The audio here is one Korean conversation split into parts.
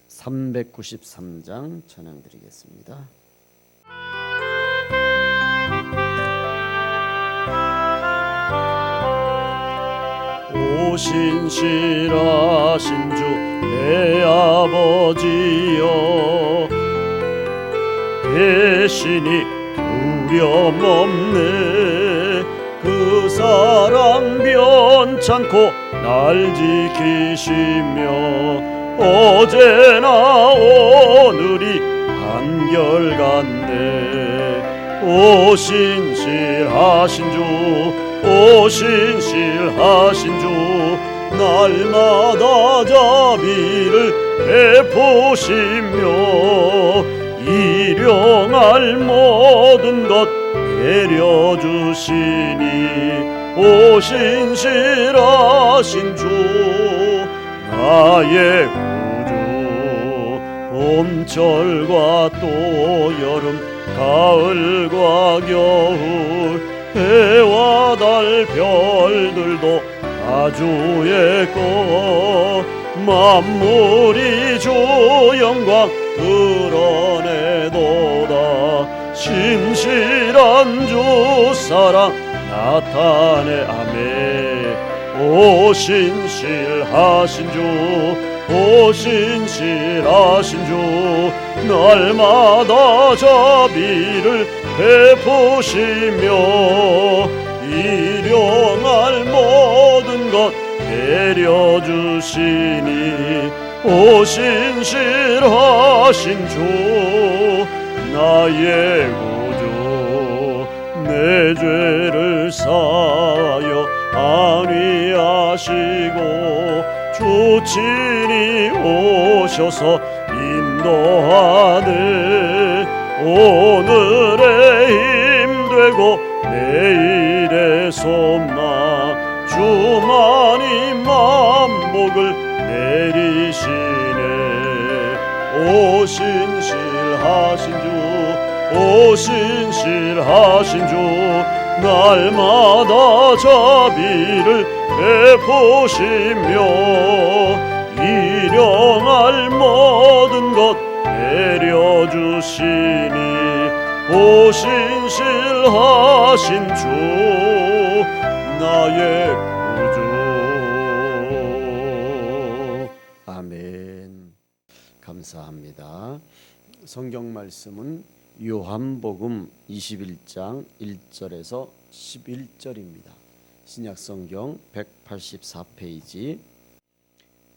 393장 찬양 드리겠습니다. 오 신실하신 주 내 아버지여, 대신이 두려움 없네. 그 사랑 변찮고 날 지키시며 어제나 오늘이 한결같네. 오 신실하신 주, 오 신실하신 주, 날마다 자비를 베푸시며 일용할 모든 것 내려주시니. 오 신실하신 주, 나의 구주. 봄철과 또 여름, 가을과 겨울, 해와 달 별들도 다 주의 것. 만물이 주 영광 드러내도다. 신실한 주 사랑 나타내. 아멘. 오 신실하신 주, 오 신실하신 주, 날마다 자비를 베푸시며 일용할 모든 것 내려주시니. 오 신실하신 주, 나의 구주. 내 죄를 사하여 안위하시고 주 친히 오셔서 인도하네. 오늘의 힘되고 내일의 소망, 주만이 만복을 내리시네. 오 신실하신 주, 오 신실하신 주, 날마다 자비를 베푸시며 일용할 모든 것 내려주시니. 오 신실하신 주, 나의 구주. 아멘. 감사합니다. 성경 말씀은 요한복음 21장 1절에서 11절입니다. 신약성경 184페이지.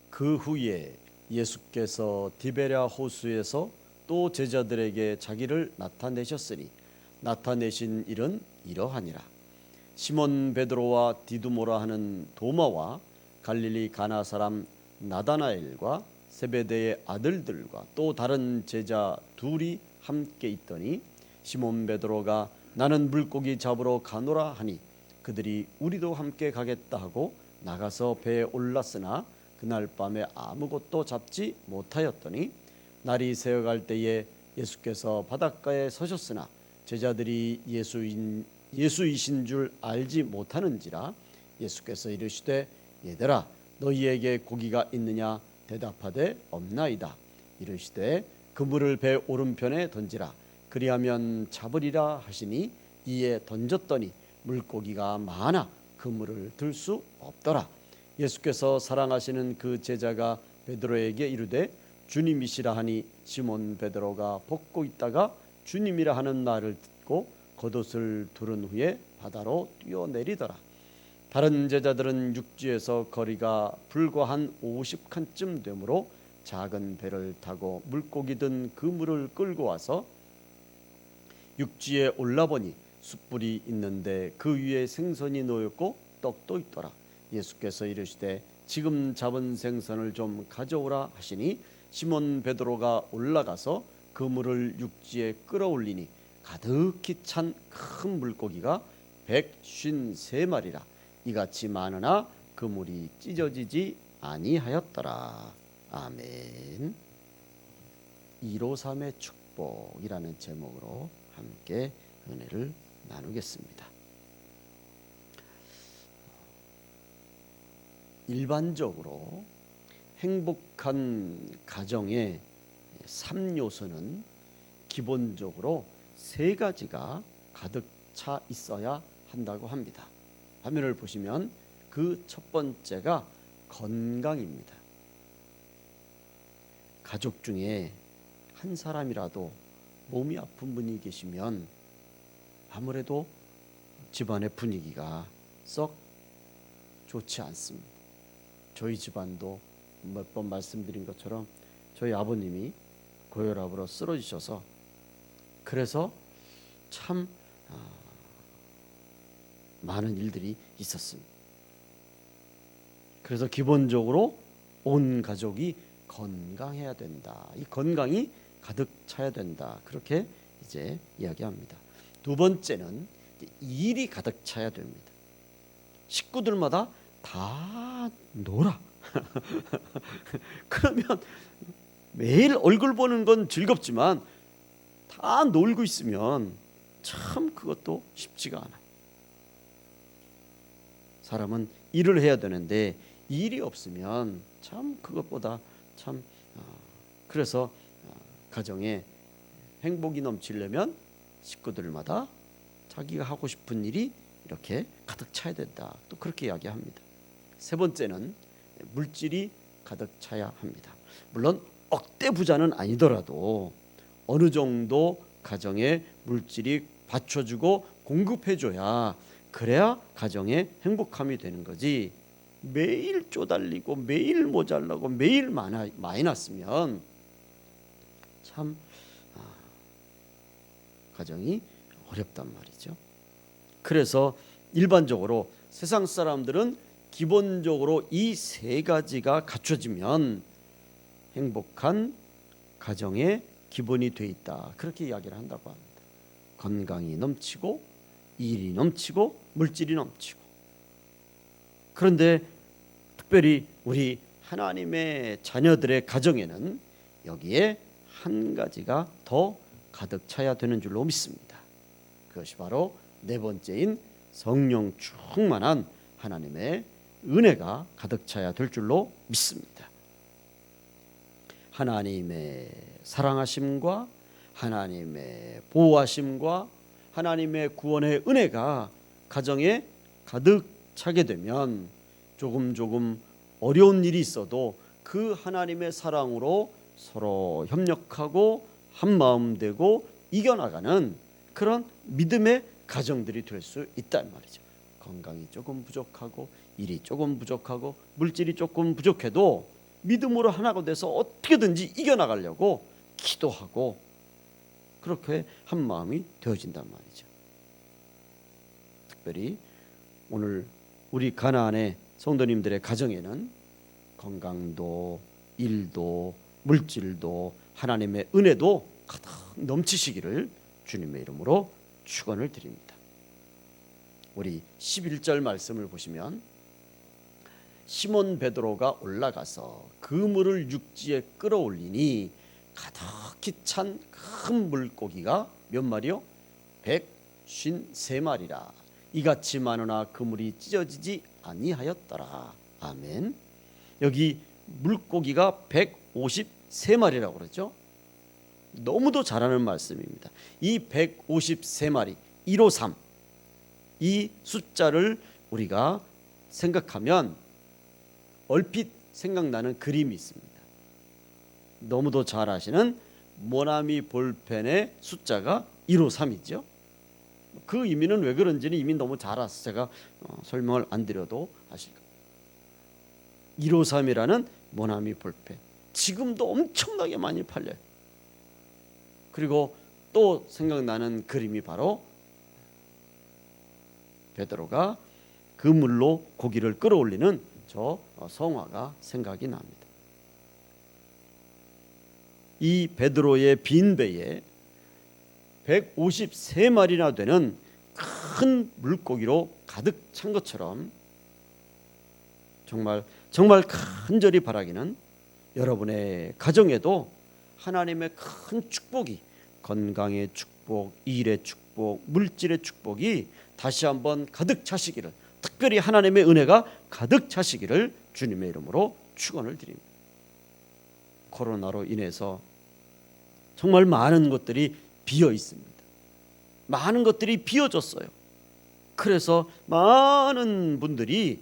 그 후에 예수께서 디베랴 호수에서 또 제자들에게 자기를 나타내셨으니 나타내신 일은 이러하니라. 시몬 베드로와 디두모라 하는 도마와 갈릴리 가나 사람 나다나엘과 세베대의 아들들과 또 다른 제자 둘이 함께 있더니 시몬 베드로가 나는 물고기 잡으러 가노라 하니 그들이 우리도 함께 가겠다 하고 나가서 배에 올랐으나 그날 밤에 아무것도 잡지 못하였더니 날이 새어갈 때에 예수께서 바닷가에 서셨으나 제자들이 예수이신 줄 알지 못하는지라. 예수께서 이르시되 얘들아 너희에게 고기가 있느냐 대답하되 없나이다. 이르시되 그물을 배 오른편에 던지라 그리하면 잡으리라 하시니 이에 던졌더니 물고기가 많아 그물을 들 수 없더라. 예수께서 사랑하시는 그 제자가 베드로에게 이르되 주님이시라 하니 시몬 베드로가 벗고 있다가 주님이라 하는 말을 듣고 겉옷을 두른 후에 바다로 뛰어내리더라. 다른 제자들은 육지에서 거리가 불과 한 50칸쯤 되므로 작은 배를 타고 물고기 든 그물을 끌고 와서 육지에 올라보니 숯불이 있는데 그 위에 생선이 놓였고 떡도 있더라. 예수께서 이르시되 지금 잡은 생선을 좀 가져오라 하시니 시몬 베드로가 올라가서 그물을 육지에 끌어올리니 가득히 찬 큰 물고기가 153마리라. 이같이 많으나 그물이 찢어지지 아니하였더라. 아멘. 153의 축복이라는 제목으로 함께 은혜를 나누겠습니다. 일반적으로 행복한 가정의 3요소는 기본적으로 3가지가 가득 차 있어야 한다고 합니다. 화면을 보시면 그 첫 번째가 건강입니다. 가족 중에 한 사람이라도 몸이 아픈 분이 계시면 아무래도 집안의 분위기가 썩 좋지 않습니다. 저희 집안도 몇 번 말씀드린 것처럼 저희 아버님이 고혈압으로 쓰러지셔서 그래서 참 많은 일들이 있었습니다. 그래서 기본적으로 온 가족이 건강해야 된다. 이 건강이 가득 차야 된다. 그렇게 이제 이야기합니다. 두 번째는 일이 가득 차야 됩니다. 식구들마다 다 놀아. 그러면 매일 얼굴 보는 건 즐겁지만 다 놀고 있으면 참 그것도 쉽지가 않아요. 사람은 일을 해야 되는데 일이 없으면 참 그것보다 참 그래서 가정에 행복이 넘치려면 식구들마다 자기가 하고 싶은 일이 이렇게 가득 차야 된다. 또 그렇게 이야기합니다. 세 번째는 물질이 가득 차야 합니다. 물론 억대 부자는 아니더라도 어느 정도 가정에 물질이 받쳐주고 공급해줘야 그래야 가정에 행복함이 되는 거지. 매일 쪼달리고 매일 모자라고 매일 마이너스면 참 가정이 어렵단 말이죠. 그래서 일반적으로 세상 사람들은 기본적으로 이 3가지가 갖춰지면 행복한 가정의 기본이 돼 있다. 그렇게 이야기를 한다고 합니다. 건강이 넘치고 일이 넘치고 물질이 넘치고. 그런데 특별히 우리 하나님의 자녀들의 가정에는 여기에 한 가지가 더 가득 차야 되는 줄로 믿습니다. 그것이 바로 네 번째인 성령 충만한 하나님의 은혜가 가득 차야 될 줄로 믿습니다. 하나님의 사랑하심과 하나님의 보호하심과 하나님의 구원의 은혜가 가정에 가득 차게 되면 조금 어려운 일이 있어도 그 하나님의 사랑으로 서로 협력하고 한마음 되고 이겨나가는 그런 믿음의 가정들이 될 수 있단 말이죠. 건강이 조금 부족하고 일이 조금 부족하고 물질이 조금 부족해도 믿음으로 하나가 돼서 어떻게든지 이겨나가려고 기도하고 그렇게 한 마음이 되어진단 말이죠. 특별히 오늘 우리 가나안의 성도님들의 가정에는 건강도 일도 물질도 하나님의 은혜도 가득 넘치시기를 주님의 이름으로 축원을 드립니다. 우리 11절 말씀을 보시면 시몬 베드로가 올라가서 그물을 육지에 끌어올리니 가득히 찬 큰 물고기가 몇 마리요? 153마리라. 이같이 많으나 그물이 찢어지지 아니하였더라. 아멘. 여기 물고기가 153마리라고 그러죠. 너무도 잘하는 말씀입니다. 이 153마리 153 이 숫자를 우리가 생각하면 얼핏 생각나는 그림이 있습니다. 너무도 잘 아시는 모나미 볼펜의 숫자가 153이죠. 그 의미는 왜 그런지는 이미 너무 잘 알아서 제가 설명을 안 드려도 아실 겁니다. 153이라는 모나미 볼펜 지금도 엄청나게 많이 팔려요. 그리고 또 생각나는 그림이 바로 베드로가 그물로 고기를 끌어올리는 저 성화가 생각이 납니다. 이 베드로의 빈 배에 153마리나 되는 큰 물고기로 가득 찬 것처럼 정말 간절히 바라기는 여러분의 가정에도 하나님의 큰 축복이 건강의 축복, 일의 축복, 물질의 축복이 다시 한번 가득 차시기를 특별히 하나님의 은혜가 가득 차시기를 주님의 이름으로 축원을 드립니다. 코로나로 인해서 정말 많은 것들이 비어 있습니다. 많은 것들이 비어졌어요. 그래서 많은 분들이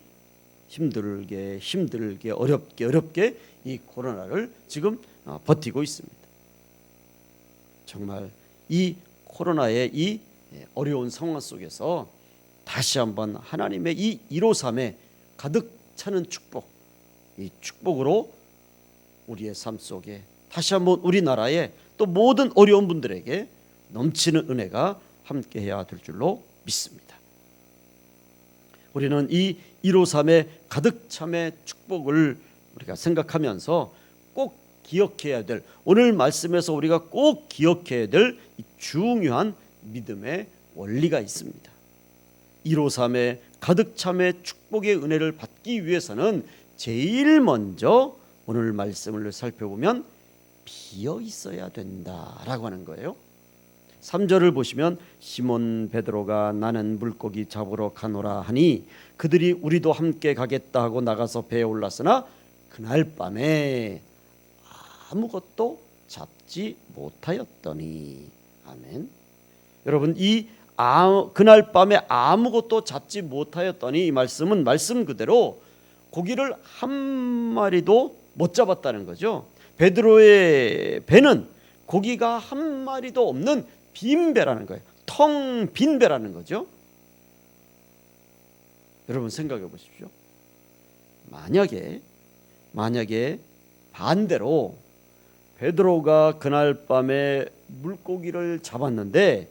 힘들게 어렵게 이 코로나를 지금 버티고 있습니다. 정말 이 코로나의 이 어려운 상황 속에서 다시 한번 하나님의 이 153에 가득 차는 축복, 이 축복으로 우리의 삶 속에 다시 한번 우리나라에 또 모든 어려운 분들에게 넘치는 은혜가 함께해야 될 줄로 믿습니다. 우리는 이 153의 가득 참의 축복을 우리가 생각하면서 꼭 기억해야 될, 오늘 말씀에서 우리가 꼭 기억해야 될 중요한 믿음의 원리가 있습니다. 153의 가득 참의 축복의 은혜를 받기 위해서는 제일 먼저 오늘 말씀을 살펴보면 비어 있어야 된다라고 하는 거예요. 3절을 보시면 시몬 베드로가 나는 물고기 잡으러 가노라 하니 그들이 우리도 함께 가겠다 하고 나가서 배에 올랐으나 그날 밤에 아무것도 잡지 못하였더니. 아멘. 여러분, 그날 밤에 아무것도 잡지 못하였더니 이 말씀은 말씀 그대로 고기를 한 마리도 못 잡았다는 거죠. 베드로의 배는 고기가 한 마리도 없는 빈 배라는 거예요. 텅 빈 배라는 거죠. 여러분 생각해 보십시오. 만약에 반대로 베드로가 그날 밤에 물고기를 잡았는데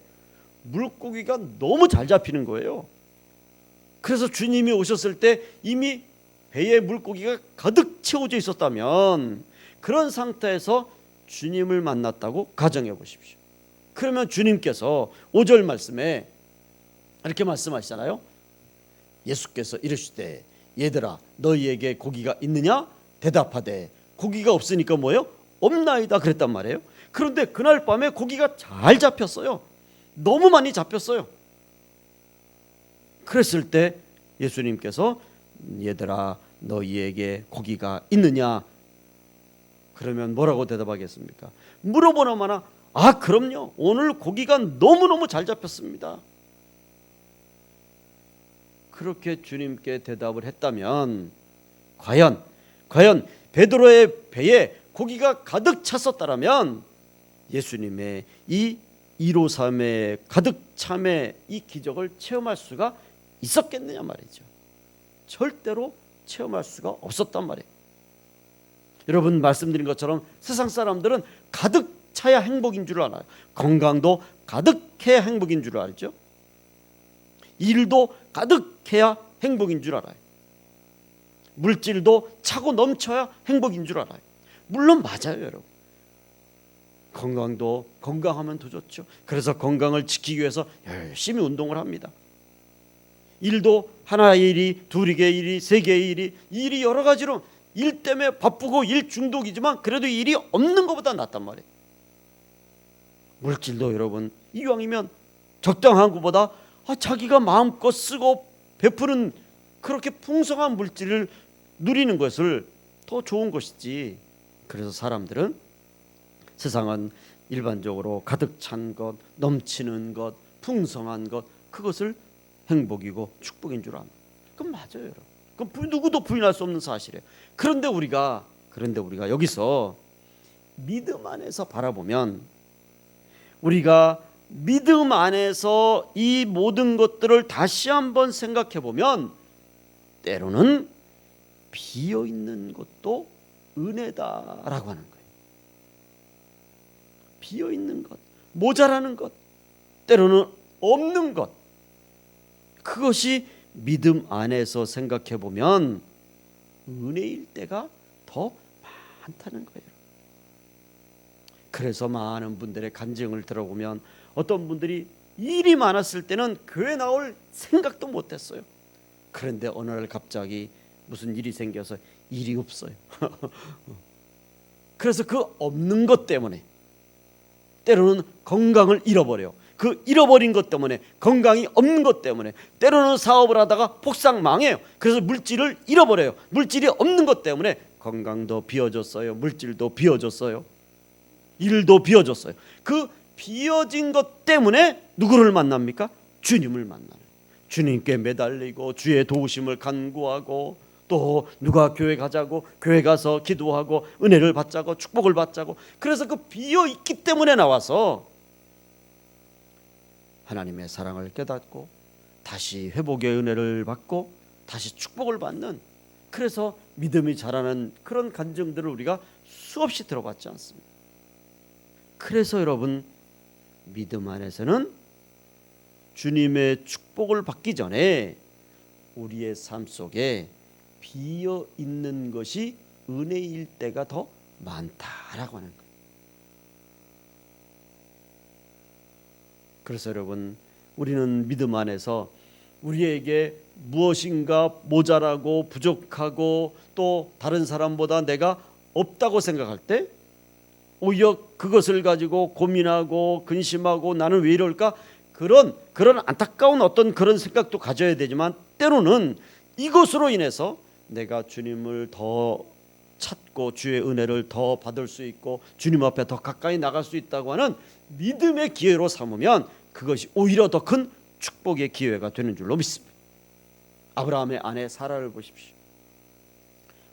물고기가 너무 잘 잡히는 거예요. 그래서 주님이 오셨을 때 이미 배에 물고기가 가득 채워져 있었다면, 그런 상태에서 주님을 만났다고 가정해 보십시오. 그러면 주님께서 5절 말씀에 이렇게 말씀하시잖아요. 예수께서 이르시되 얘들아 너희에게 고기가 있느냐? 대답하되 고기가 없으니까 뭐예요? 없나이다 그랬단 말이에요. 그런데 그날 밤에 고기가 잘 잡혔어요. 너무 많이 잡혔어요. 그랬을 때 예수님께서 얘들아 너희에게 고기가 있느냐? 그러면 뭐라고 대답하겠습니까? 물어보나마나 아 그럼요, 오늘 고기가 너무너무 잘 잡혔습니다. 그렇게 주님께 대답을 했다면 과연 베드로의 배에 고기가 가득 찼었다면 예수님의 이 153의 가득 참의 이 기적을 체험할 수가 있었겠느냐 말이죠. 절대로 체험할 수가 없었단 말이에요. 여러분 말씀드린 것처럼 세상 사람들은 가득 차야 행복인 줄 알아요. 건강도 가득해야 행복인 줄 알죠. 일도 가득해야 행복인 줄 알아요. 물질도 차고 넘쳐야 행복인 줄 알아요. 물론 맞아요, 여러분. 건강하면 더 좋죠. 그래서 건강을 지키기 위해서 열심히 운동을 합니다. 일도 하나의 일이, 둘 개의 일이, 세 개의 일이 여러 가지로 일 때문에 바쁘고 일 중독이지만 그래도 일이 없는 것보다 낫단 말이에요. 물질도 여러분 이왕이면 적당한 것보다 자기가 마음껏 쓰고 베푸는 그렇게 풍성한 물질을 누리는 것을 더 좋은 것이지. 그래서 사람들은 세상은 일반적으로 가득 찬 것, 넘치는 것, 풍성한 것, 그것을 행복이고 축복인 줄 압니다. 그건 맞아요, 여러분. 그건 누구도 부인할 수 없는 사실이에요. 그런데 우리가 여기서 믿음 안에서 바라보면, 우리가 믿음 안에서 이 모든 것들을 다시 한번 생각해 보면 때로는 비어 있는 것도 은혜다라고 하는 거예요. 비어 있는 것, 모자라는 것, 때로는 없는 것, 그것이 믿음 안에서 생각해 보면 은혜일 때가 더 많다는 거예요. 그래서 많은 분들의 간증을 들어보면 어떤 분들이 일이 많았을 때는 교회 나올 생각도 못했어요. 그런데 어느 날 갑자기 무슨 일이 생겨서 일이 없어요. 그래서 그 없는 것 때문에 때로는 건강을 잃어버려요. 그 잃어버린 것 때문에, 건강이 없는 것 때문에 때로는 사업을 하다가 폭삭 망해요. 그래서 물질을 잃어버려요. 물질이 없는 것 때문에 건강도 비워졌어요. 물질도 비워졌어요. 일도 비워졌어요. 그 비워진 것 때문에 누구를 만납니까? 주님을 만나요. 주님께 매달리고 주의 도우심을 간구하고 또 누가 교회 가자고 교회 가서 기도하고 은혜를 받자고 축복을 받자고, 그래서 그 비어 있기 때문에 나와서 하나님의 사랑을 깨닫고 다시 회복의 은혜를 받고 다시 축복을 받는, 그래서 믿음이 자라는 그런 간증들을 우리가 수없이 들어봤지 않습니까? 그래서 여러분, 믿음 안에서는 주님의 축복을 받기 전에 우리의 삶 속에 비어 있는 것이 은혜일 때가 더 많다라고 하는 거예요. 그래서 여러분, 우리는 믿음 안에서 우리에게 무엇인가 모자라고 부족하고 또 다른 사람보다 내가 없다고 생각할 때 오히려 그것을 가지고 고민하고 근심하고 나는 왜 이럴까, 그런 안타까운 어떤 그런 생각도 가져야 되지만, 때로는 이것으로 인해서 내가 주님을 더 찾고 주의 은혜를 더 받을 수 있고 주님 앞에 더 가까이 나갈 수 있다고 하는 믿음의 기회로 삼으면 그것이 오히려 더 큰 축복의 기회가 되는 줄로 믿습니다. 아브라함의 아내 사라를 보십시오.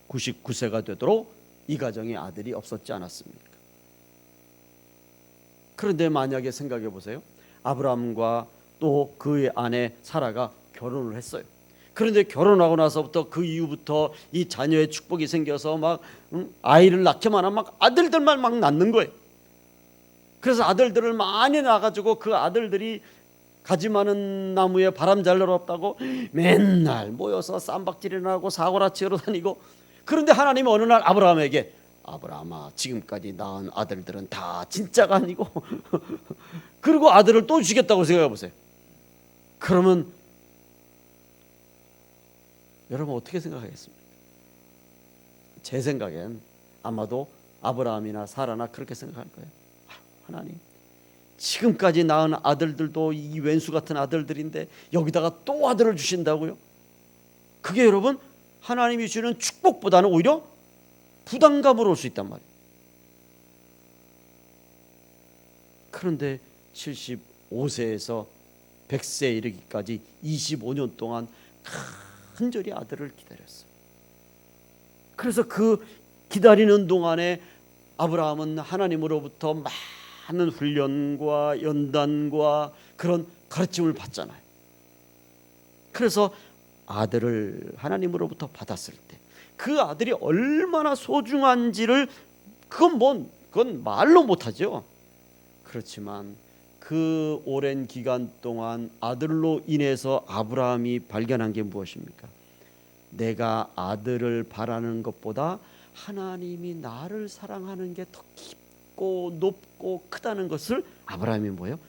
99세가 되도록 이 가정에 아들이 없었지 않았습니까? 그런데 만약에 생각해 보세요. 아브라함과 또 그의 아내 사라가 결혼을 했어요. 그런데 결혼하고 나서부터 그 이후부터 이 자녀의 축복이 생겨서 막 아이를 낳기만 하면 막 아들들만 막 낳는 거예요. 그래서 아들들을 많이 낳아가지고 그 아들들이 가지 많은 나무에 바람 잘 날았다고 맨날 모여서 쌈박질이나 하고 사고라치러 다니고, 그런데 하나님이 어느 날 아브라함에게, 아브라함아, 지금까지 낳은 아들들은 다 진짜가 아니고 그리고 아들을 또 주겠다고 생각해 보세요. 그러면 여러분 어떻게 생각하겠습니까? 제 생각엔 아마도 아브라함이나 사라나 그렇게 생각할 거예요. 하나님, 지금까지 낳은 아들들도 이 왼수 같은 아들들인데 여기다가 또 아들을 주신다고요? 그게 여러분 하나님이 주는 축복보다는 오히려 부담감으로 올 수 있단 말이에요. 그런데 75세에서 100세에 이르기까지 25년 동안 간절히 아들을 기다렸어요. 그래서 그 기다리는 동안에 아브라함은 하나님으로부터 많은 훈련과 연단과 그런 가르침을 받잖아요. 그래서 아들을 하나님으로부터 받았을 때 그 아들이 얼마나 소중한지를 그건 말로 못하죠. 그렇지만 그 오랜 기간 동안 아들로 인해서 아브라함이 발견한 게 무엇입니까? 내가 아들을 바라는 것보다 하나님이 나를 사랑하는 게 더 깊고 높고 크다는 것을 아브라함이 뭐예요?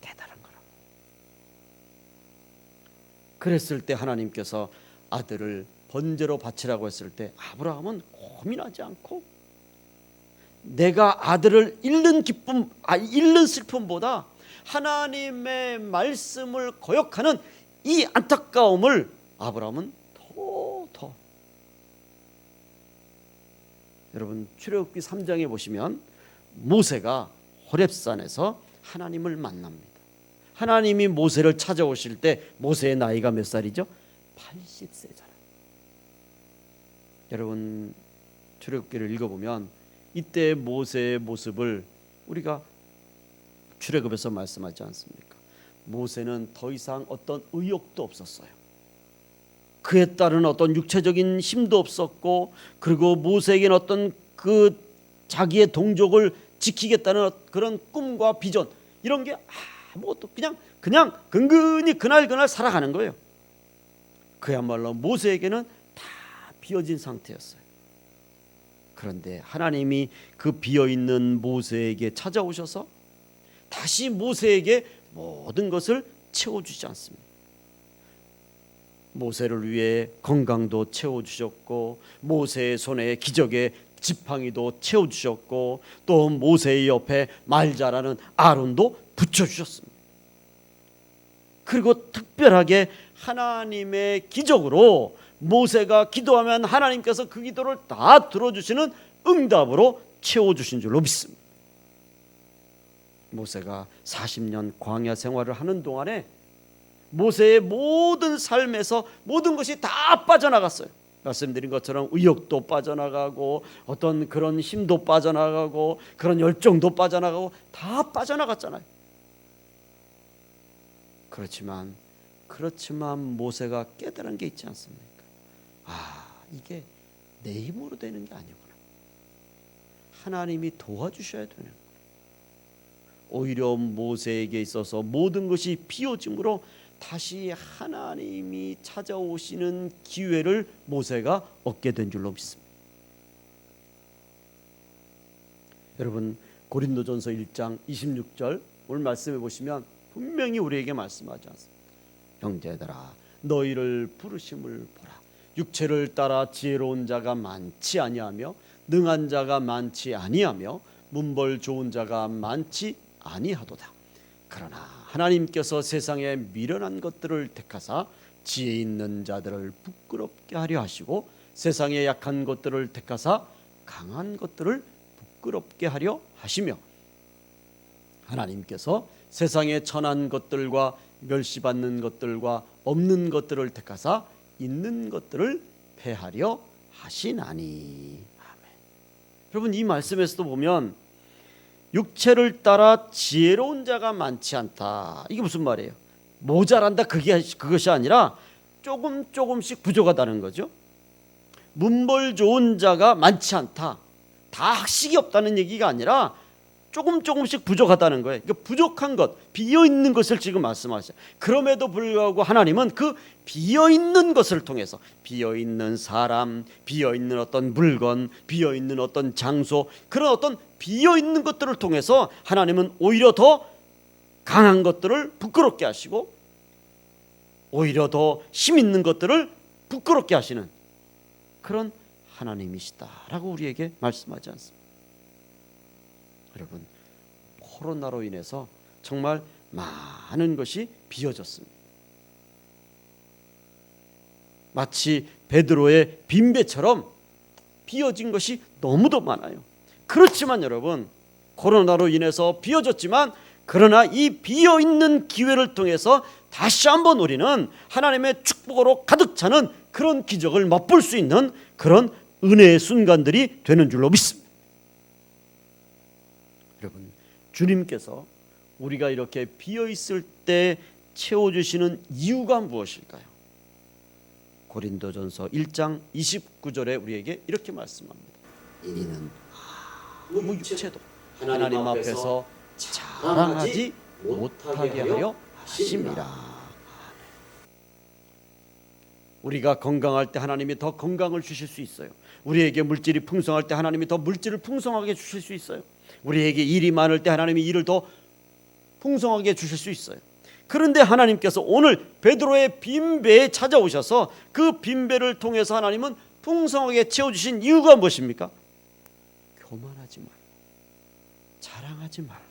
깨달은 거라고. 그랬을 때 하나님께서 아들을 번제로 바치라고 했을 때 아브라함은 고민하지 않고 내가 아들을 잃는 잃는 슬픔보다 하나님의 말씀을 거역하는 이 안타까움을 아브라함은 더 여러분 출애굽기 3장에 보시면 모세가 호렙산에서 하나님을 만납니다. 하나님이 모세를 찾아오실 때 모세의 나이가 몇 살이죠? 80세잖아요. 여러분 출애굽기를 읽어보면 이때 모세의 모습을 우리가 출애굽에서 말씀하지 않습니까? 모세는 더 이상 어떤 의욕도 없었어요. 그에 따른 어떤 육체적인 힘도 없었고, 그리고 모세에게는 어떤 그 자기의 동족을 지키겠다는 그런 꿈과 비전 이런 게 아무것도 그냥 근근히 그날 살아가는 거예요. 그야말로 모세에게는 다 비어진 상태였어요. 그런데 하나님이 그 비어있는 모세에게 찾아오셔서 다시 모세에게 모든 것을 채워주지 않습니다. 모세를 위해 건강도 채워주셨고, 모세의 손에 기적의 지팡이도 채워주셨고, 또 모세의 옆에 말 잘하는 아론도 붙여주셨습니다. 그리고 특별하게 하나님의 기적으로 모세가 기도하면 하나님께서 그 기도를 다 들어주시는 응답으로 채워주신 줄로 믿습니다. 모세가 40년 광야 생활을 하는 동안에 모세의 모든 삶에서 모든 것이 다 빠져나갔어요. 말씀드린 것처럼 의욕도 빠져나가고 어떤 그런 힘도 빠져나가고 그런 열정도 빠져나가고 다 빠져나갔잖아요. 그렇지만 모세가 깨달은 게 있지 않습니까? 이게 내 힘으로 되는 게 아니구나. 하나님이 도와주셔야 되는 거예요. 오히려 모세에게 있어서 모든 것이 비어짐으로 다시 하나님이 찾아오시는 기회를 모세가 얻게 된 줄로 믿습니다. 여러분, 고린도전서 1장 26절 오늘 말씀해 보시면 분명히 우리에게 말씀하지 않습니다. 형제들아, 너희를 부르심을 보라. 육체를 따라 지혜로운 자가 많지 아니하며 능한 자가 많지 아니하며 문벌 좋은 자가 많지 아니하도다. 그러나 하나님께서 세상에 미련한 것들을 택하사 지혜 있는 자들을 부끄럽게 하려 하시고 세상에 약한 것들을 택하사 강한 것들을 부끄럽게 하려 하시며 하나님께서 세상에 천한 것들과 멸시받는 것들과 없는 것들을 택하사 있는 것들을 패하려 하시나니. 아멘. 여러분, 이 말씀에서도 보면 육체를 따라 지혜로운 자가 많지 않다. 이게 무슨 말이에요? 모자란다 그것이 아니라 조금씩 부족하다는 거죠. 문벌 좋은 자가 많지 않다. 다 학식이 없다는 얘기가 아니라 조금씩 부족하다는 거예요. 그러니까 부족한 것, 비어있는 것을 지금 말씀하셔요. 그럼에도 불구하고 하나님은 그 비어있는 것을 통해서 비어있는 사람, 비어있는 어떤 물건, 비어있는 어떤 장소, 그런 어떤 비어있는 것들을 통해서 하나님은 오히려 더 강한 것들을 부끄럽게 하시고 오히려 더 힘 있는 것들을 부끄럽게 하시는 그런 하나님이시다라고 우리에게 말씀하지 않습니다. 여러분, 코로나로 인해서 정말 많은 것이 비어졌습니다. 마치 베드로의 빈배처럼 비어진 것이 너무도 많아요. 그렇지만 여러분, 코로나로 인해서 비어졌지만 그러나 이 비어있는 기회를 통해서 다시 한번 우리는 하나님의 축복으로 가득 차는 그런 기적을 맛볼 수 있는 그런 은혜의 순간들이 되는 줄로 믿습니다. 여러분, 주님께서 우리가 이렇게 비어있을 때 채워주시는 이유가 무엇일까요? 고린도전서 1장 29절에 우리에게 이렇게 말씀합니다. 이는 아무 육체도 하나님 앞에서 자랑하지 못하게 하려 하심이라. 우리가 건강할 때 하나님이 더 건강을 주실 수 있어요. 우리에게 물질이 풍성할 때 하나님이 더 물질을 풍성하게 주실 수 있어요. 우리에게 일이 많을 때 하나님이 일을 더 풍성하게 주실 수 있어요. 그런데 하나님께서 오늘 베드로의 빈배에 찾아오셔서 그 빈배를 통해서 하나님은 풍성하게 채워주신 이유가 무엇입니까? 교만하지 말라, 자랑하지 말라.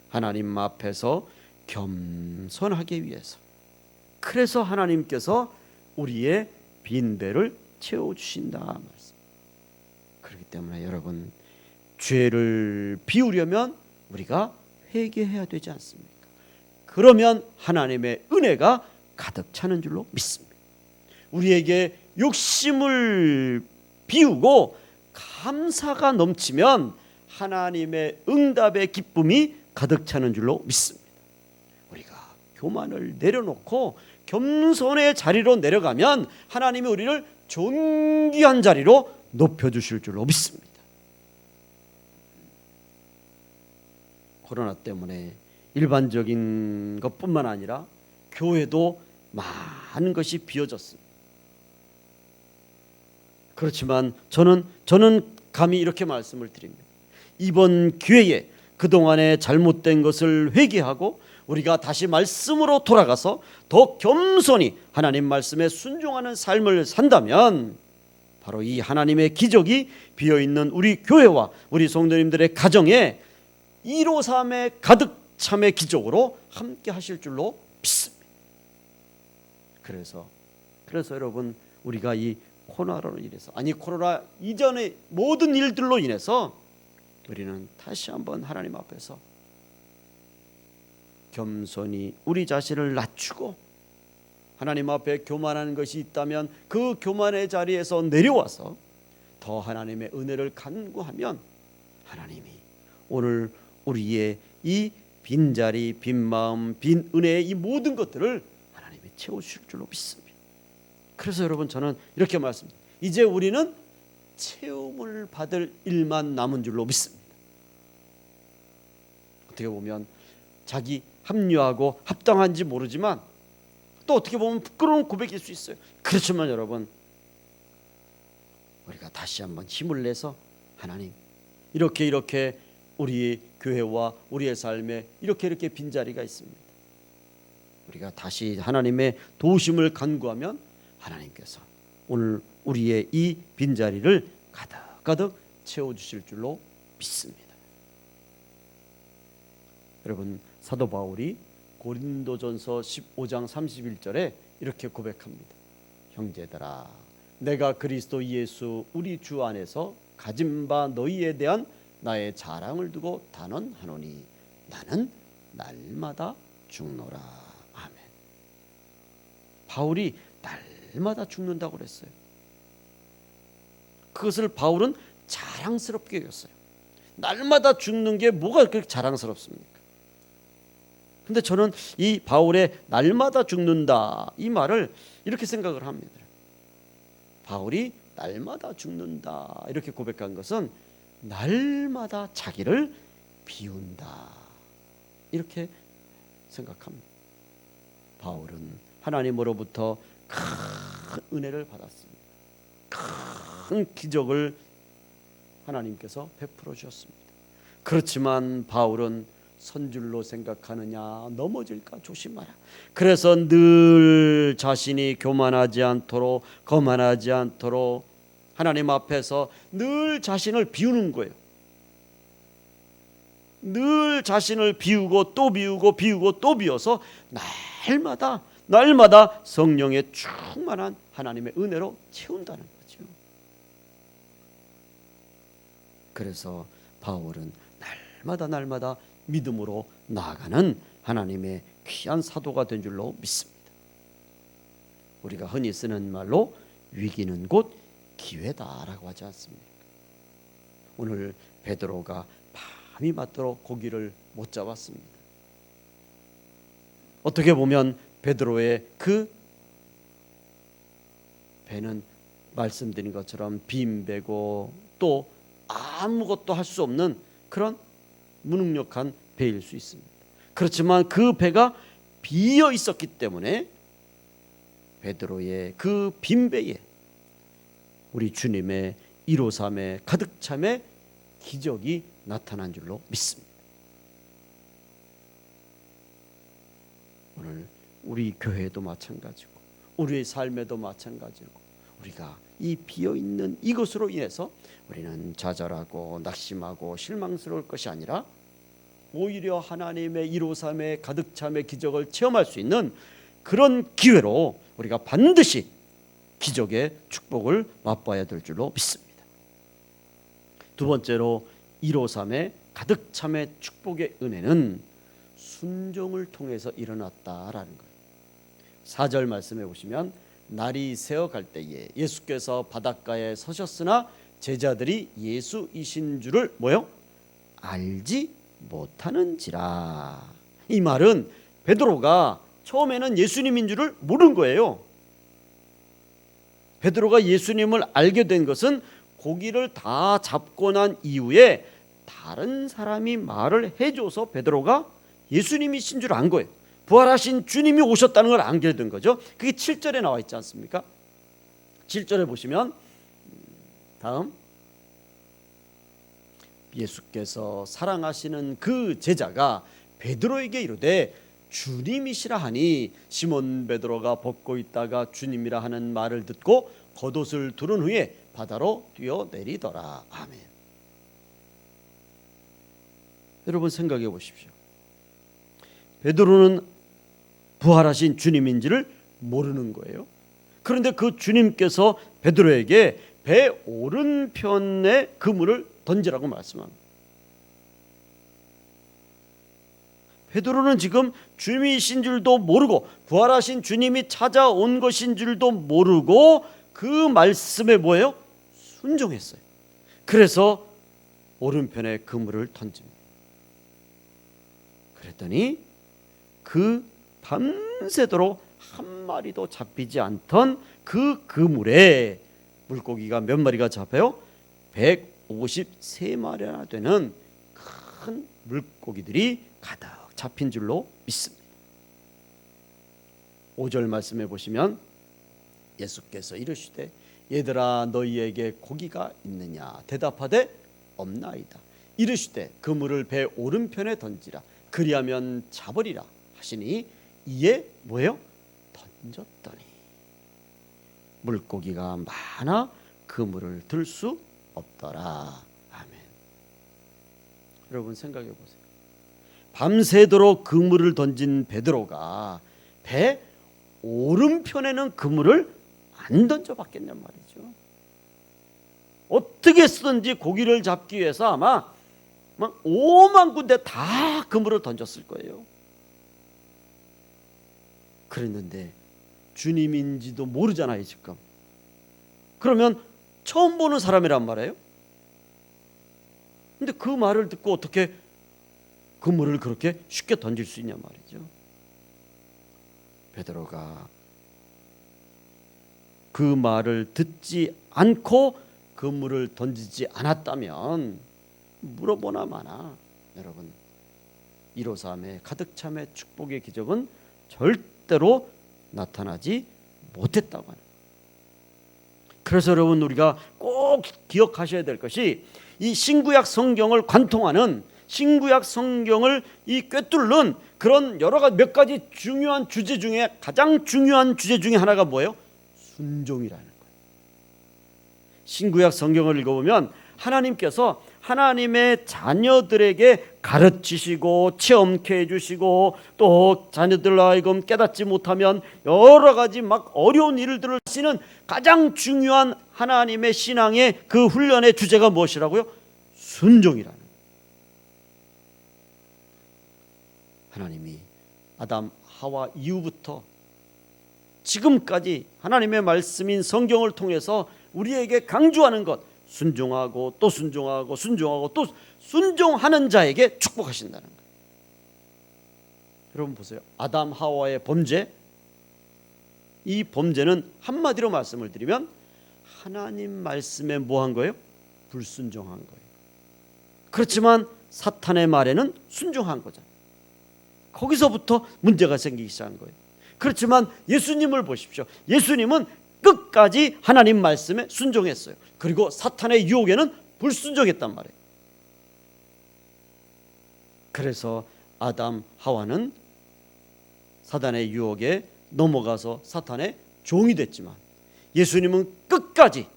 하나님 앞에서 겸손하기 위해서. 그래서 하나님께서 우리의 빈배를 채워주신다 말씀. 그렇기 때문에 여러분, 죄를 비우려면 우리가 회개해야 되지 않습니까? 그러면 하나님의 은혜가 가득 차는 줄로 믿습니다. 우리에게 욕심을 비우고 감사가 넘치면 하나님의 응답의 기쁨이 가득 차는 줄로 믿습니다. 우리가 교만을 내려놓고 겸손의 자리로 내려가면 하나님이 우리를 존귀한 자리로 높여주실 줄로 믿습니다. 코로나 때문에 일반적인 것뿐만 아니라 교회도 많은 것이 비어졌습니다. 그렇지만 저는 감히 이렇게 말씀을 드립니다. 이번 기회에 그동안의 잘못된 것을 회개하고 우리가 다시 말씀으로 돌아가서 더 겸손히 하나님 말씀에 순종하는 삶을 산다면 바로 이 하나님의 기적이 비어있는 우리 교회와 우리 성도님들의 가정에 153의 가득 참의 기적으로 함께 하실 줄로 믿습니다. 그래서 여러분, 우리가 이 코로나로 인해서, 아니 코로나 이전의 모든 일들로 인해서 우리는 다시 한번 하나님 앞에서 겸손히 우리 자신을 낮추고 하나님 앞에 교만하는 것이 있다면 그 교만의 자리에서 내려와서 더 하나님의 은혜를 간구하면 하나님이 오늘 우리의 이 빈자리, 빈마음, 빈 은혜의 이 모든 것들을 하나님이 채워주실 줄로 믿습니다. 그래서 여러분, 저는 이렇게 말씀드립니다. 이제 우리는 채움을 받을 일만 남은 줄로 믿습니다. 어떻게 보면 자기 합리화하고 합당한지 모르지만 또 어떻게 보면 부끄러운 고백일 수 있어요. 그렇지만 여러분, 우리가 다시 한번 힘을 내서 하나님, 이렇게 우리 교회와 우리의 삶에 이렇게 빈자리가 있습니다. 우리가 다시 하나님의 도우심을 간구하면 하나님께서 오늘 우리의 이 빈자리를 가득 채워주실 줄로 믿습니다. 여러분, 사도 바울이 고린도전서 15장 31절에 이렇게 고백합니다. 형제들아, 내가 그리스도 예수 우리 주 안에서 가진 바 너희에 대한 나의 자랑을 두고 단언하노니 나는 날마다 죽노라. 아멘. 바울이 날마다 죽는다고 그랬어요. 그것을 바울은 자랑스럽게 여겼어요. 날마다 죽는 게 뭐가 그렇게 자랑스럽습니까? 근데 저는 이 바울의 날마다 죽는다 이 말을 이렇게 생각을 합니다. 바울이 날마다 죽는다 이렇게 고백한 것은 날마다 자기를 비운다 이렇게 생각합니다. 바울은 하나님으로부터 큰 은혜를 받았습니다. 큰 기적을 하나님께서 베풀어 주셨습니다. 그렇지만 바울은 선줄로 생각하느냐, 넘어질까 조심하라. 그래서 늘 자신이 교만하지 않도록, 거만하지 않도록 하나님 앞에서 늘 자신을 비우는 거예요. 늘 자신을 비우고 또 비우고 비우고 또 비워서 날마다 성령의 충만한 하나님의 은혜로 채운다는 거죠. 그래서 바울은 날마다 믿음으로 나아가는 하나님의 귀한 사도가 된 줄로 믿습니다. 우리가 흔히 쓰는 말로 위기는 곧 기회다라고 하지 않습니까? 오늘 베드로가 밤이 맞도록 고기를 못 잡았습니다. 어떻게 보면 베드로의 그 배는 말씀드린 것처럼 빈 배고 또 아무것도 할 수 없는 그런 무능력한 배일 수 있습니다. 그렇지만 그 배가 비어 있었기 때문에 베드로의 그 빈 배에 우리 주님의 153의 가득 참의 기적이 나타난 줄로 믿습니다. 오늘 우리 교회도 마찬가지고 우리의 삶에도 마찬가지고 우리가 이 비어있는 이것으로 인해서 우리는 좌절하고 낙심하고 실망스러울 것이 아니라 오히려 하나님의 153의 가득 참의 기적을 체험할 수 있는 그런 기회로 우리가 반드시 기적의 축복을 맛봐야 될 줄로 믿습니다. 두 번째로 153의 가득 참의 축복의 은혜는 순종을 통해서 일어났다라는 거예요. 4절 말씀해 보시면 날이 새어갈 때에 예수께서 바닷가에 서셨으나 제자들이 예수이신 줄을 알지 못하는지라. 이 말은 베드로가 처음에는 예수님인 줄을 모른 거예요. 베드로가 예수님을 알게 된 것은 고기를 다 잡고 난 이후에 다른 사람이 말을 해줘서 베드로가 예수님이신 줄 안 거예요. 부활하신 주님이 오셨다는 걸 알게 된 거죠. 그게 7절에 나와 있지 않습니까? 7절에 보시면 다음 예수께서 사랑하시는 그 제자가 베드로에게 이르되 주님이시라 하니 시몬 베드로가 벗고 있다가 주님이라 하는 말을 듣고 겉옷을 두른 후에 바다로 뛰어내리더라. 아멘. 여러분 생각해 보십시오. 베드로는 부활하신 주님인지를 모르는 거예요. 그런데 그 주님께서 베드로에게 배 오른편에 그물을 던지라고 말씀합니다. 베드로는 지금 주님이신 줄도 모르고 부활하신 주님이 찾아온 것인 줄도 모르고 그 말씀에 뭐예요? 순종했어요. 그래서 오른편에 그물을 던집니다. 그랬더니 그 밤새도록 한 마리도 잡히지 않던 그 그물에 물고기가 몇 마리가 잡혀요? 153마리나 되는 큰 물고기들이 가득 잡힌 줄로 믿습니다. 5절 말씀해 보시면 예수께서 이르시되 얘들아 너희에게 고기가 있느냐 대답하되 없나이다. 이르시되 그물을 배 오른편에 던지라 그리하면 잡으리라 하시니 이에 뭐예요? 던졌더니 물고기가 많아 그물을 들 수 없더라. 아멘. 여러분 생각해 보세요. 밤새도록 그물을 던진 베드로가 배 오른편에는 그물을 안 던져봤겠냔 말이죠. 어떻게 쓰든지 고기를 잡기 위해서 아마 막 5만 군데 다 그물을 던졌을 거예요. 그랬는데 주님인지도 모르잖아요 지금. 그러면 처음 보는 사람이란 말이에요. 근데 그 말을 듣고 어떻게 그물을 그렇게 쉽게 던질 수 있냐 말이죠. 베드로가 그 말을 듣지 않고 그물을 던지지 않았다면 물어보나 마나 여러분 153의 가득 참의 축복의 기적은 절대로 나타나지 못했다고 하는. 그래서 여러분 우리가 꼭 기억하셔야 될 것이 이 신구약 성경을 관통하는 신구약 성경을 이 꿰뚫는 그런 여러 가지 몇 가지 중요한 주제 중에 가장 중요한 주제 중에 하나가 뭐예요? 순종이라는 거예요. 신구약 성경을 읽어보면 하나님께서 하나님의 자녀들에게 가르치시고 체험케 해주시고 또 자녀들로 하여금 깨닫지 못하면 여러 가지 막 어려운 일들을 하시는 가장 중요한 하나님의 신앙의 그 훈련의 주제가 무엇이라고요? 순종이라는 거예요. 하나님이 아담 하와 이후부터 지금까지 하나님의 말씀인 성경을 통해서 우리에게 강조하는 것, 순종하고 또 순종하고 순종하고 또 순종하는 자에게 축복하신다는 거예요. 여러분 보세요. 아담 하와의 범죄, 이 범죄는 한마디로 말씀을 드리면 하나님 말씀에 뭐한 거예요? 불순종한 거예요. 그렇지만 사탄의 말에는 순종한 거잖아요. 거기서부터 문제가 생기기 시작한 거예요. 그렇지만 예수님을 보십시오. 예수님은 끝까지 하나님 말씀에 순종했어요. 그리고 사탄의 유혹에는 불순종했단 말이에요. 그래서 아담 하와는 사탄의 유혹에 넘어가서 사탄의 종이 됐지만 예수님은 끝까지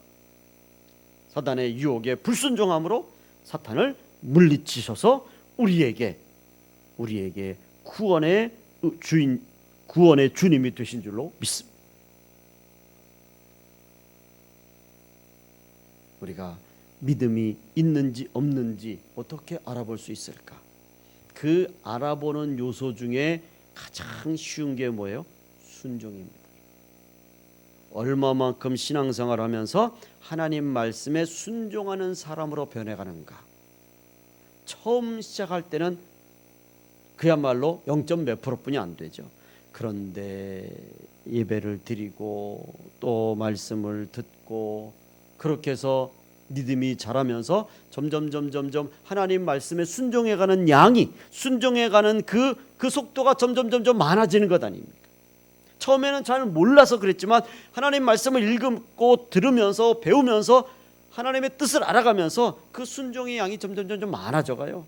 사탄의 유혹에 불순종함으로 사탄을 물리치셔서 우리에게 구원의 주인, 구원의 주님이 되신 줄로 믿습니다. 우리가 믿음이 있는지 없는지 어떻게 알아볼 수 있을까? 그 알아보는 요소 중에 가장 쉬운 게 뭐예요? 순종입니다. 얼마만큼 신앙생활하면서 하나님 말씀에 순종하는 사람으로 변해가는가? 처음 시작할 때는 그야말로 0. 몇 %뿐이 안 되죠. 그런데 예배를 드리고 또 말씀을 듣고 그렇게 해서 믿음이 자라면서 점점 하나님 말씀에 순종해가는 양이 순종해가는 그 속도가 점점 많아지는 것 아닙니까? 처음에는 잘 몰라서 그랬지만 하나님 말씀을 읽고 들으면서 배우면서 하나님의 뜻을 알아가면서 그 순종의 양이 점점 많아져가요.